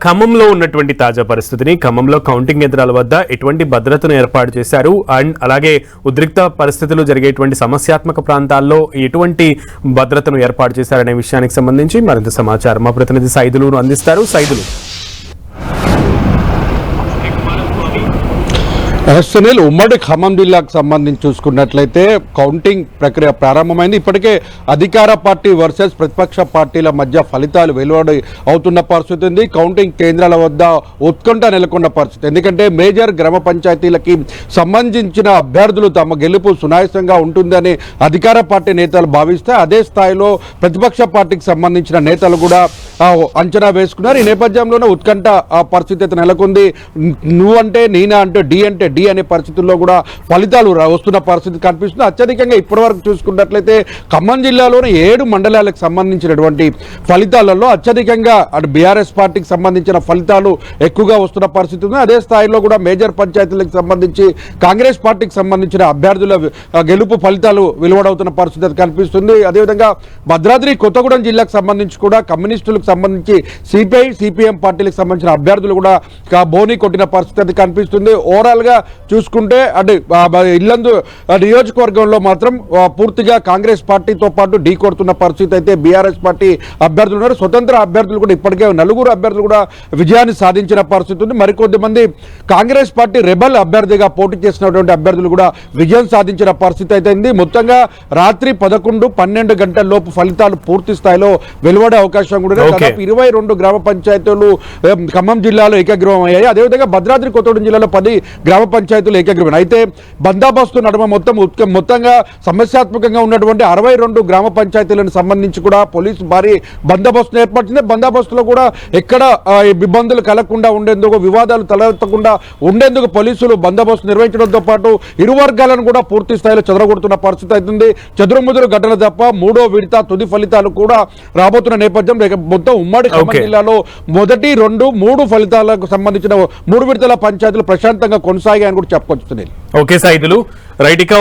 ఖమ్మంలో ఉన్నటువంటి తాజా పరిస్థితిని, ఖమ్మంలో కౌంటింగ్ యంత్రాల వద్ద ఎటువంటి భద్రతను ఏర్పాటు చేశారు అండ్ అలాగే ఉద్రిక్త పరిస్థితులు జరిగేటువంటి సమస్యాత్మక ప్రాంతాల్లో ఎటువంటి భద్రతను ఏర్పాటు చేశారనే విషయానికి సంబంధించి మరింత సమాచారం మా ప్రతినిధి సైదులు అందిస్తారు. సైదులు. సునీల్, ఉమ్మడి ఖమ్మం జిల్లాకు సంబంధించి చూసుకున్నట్లయితే కౌంటింగ్ ప్రక్రియ ప్రారంభమైంది. ఇప్పటికే అధికార పార్టీ వర్సెస్ ప్రతిపక్ష పార్టీల మధ్య ఫలితాలు వెలువడి అవుతున్న పరిస్థితి ఉంది. కౌంటింగ్ కేంద్రాల వద్ద ఉత్కంఠ నెలకొన్న పరిస్థితి. ఎందుకంటే మేజర్ గ్రామ పంచాయతీలకి సంబంధించిన అభ్యర్థులు తమ గెలుపు సునాయాసంగా ఉంటుందని అధికార పార్టీ నేతలు భావిస్తే, అదే స్థాయిలో ప్రతిపక్ష పార్టీకి సంబంధించిన నేతలు కూడా అంచనా వేసుకున్నారు. ఈ నేపథ్యంలోనే ఉత్కంఠ పరిస్థితి నెలకొంది. నువ్వంటే నేనా అంటే డి అంటే డి అనే పరిస్థితుల్లో కూడా ఫలితాలు వస్తున్న పరిస్థితి కనిపిస్తుంది. అత్యధికంగా ఇప్పటివరకు చూసుకున్నట్లయితే ఖమ్మం జిల్లాలోని 7 మండలాలకు సంబంధించినటువంటి ఫలితాలలో అత్యధికంగా అటు బీఆర్ఎస్ పార్టీకి సంబంధించిన ఫలితాలు ఎక్కువగా వస్తున్న పరిస్థితి ఉంది. అదే స్థాయిలో కూడా మేజర్ పంచాయతీలకు సంబంధించి కాంగ్రెస్ పార్టీకి సంబంధించిన అభ్యర్థుల గెలుపు ఫలితాలు వెలువడవుతున్న పరిస్థితి కనిపిస్తుంది. అదేవిధంగా భద్రాద్రి కొత్తగూడెం జిల్లాకు సంబంధించి కూడా కమ్యూనిస్టులకు సంబంధించి సిపిఐ సిపిఎం పార్టీలకు సంబంధించిన అభ్యర్థులు కూడా బోని కొట్టిన పరిస్థితి కనిపిస్తుంది. ఓవరాల్ గా చూసుకుంటే అటు ఇల్లందు నియోజకవర్గంలో మాత్రం పూర్తిగా కాంగ్రెస్ పార్టీతో పాటు ఢీ కొడుతున్న పరిస్థితి అయితే బీఆర్ఎస్ పార్టీ అభ్యర్థులు ఉన్నారు. స్వతంత్ర అభ్యర్థులు కూడా ఇప్పటికే 4 అభ్యర్థులు కూడా విజయాన్ని సాధించిన పరిస్థితి ఉంది. మరికొద్ది మంది కాంగ్రెస్ పార్టీ రెబల్ అభ్యర్థిగా పోటీ చేసినటువంటి అభ్యర్థులు కూడా విజయం సాధించిన పరిస్థితి అయితే ఉంది. మొత్తంగా రాత్రి 11-12 గంటల లోపు ఫలితాలు పూర్తి స్థాయిలో వెలువడే అవకాశం కూడా 22 గ్రామ పంచాయతీలు ఖమ్మం జిల్లాలో ఏకగ్రీవం అయ్యాయి. అదేవిధంగా భద్రాద్రి కొత్తగూడెం జిల్లాలో 10 గ్రామ పంచాయతీలు ఏకగ్రీవం. అయితే బందోబస్తు నడుమ మొత్తంగా సమస్యాత్మకంగా ఉన్నటువంటి 62 గ్రామ పంచాయతీలకు సంబంధించి కూడా పోలీసు భారీ బందోబస్తును ఏర్పరిచింది. బందోబస్తులో కూడా ఎక్కడ ఇబ్బందులు కలగకుండా ఉండేందుకు, వివాదాలు తలెత్తకుండా ఉండేందుకు పోలీసులు బందోబస్తు నిర్వహించడంతో పాటు ఇరు వర్గాలను కూడా పూర్తి స్థాయిలో చెదరగొడుతున్న పరిస్థితి అవుతుంది. చెదురుముదురు ఘటన తప్ప 3వ విడత తుది ఫలితాలు కూడా రాబోతున్న నేపథ్యం మొత్తం ఉమ్మడి ఖమ్మం జిల్లాలో మొదటి 2, 3 ఫలితాలకు సంబంధించిన 3 విడతల పంచాయతీలు ప్రశాంతంగా కొనసాగాయని కూడా చెప్పుకొచ్చుతున్నాయి. Okay Saidulu, right. ఇక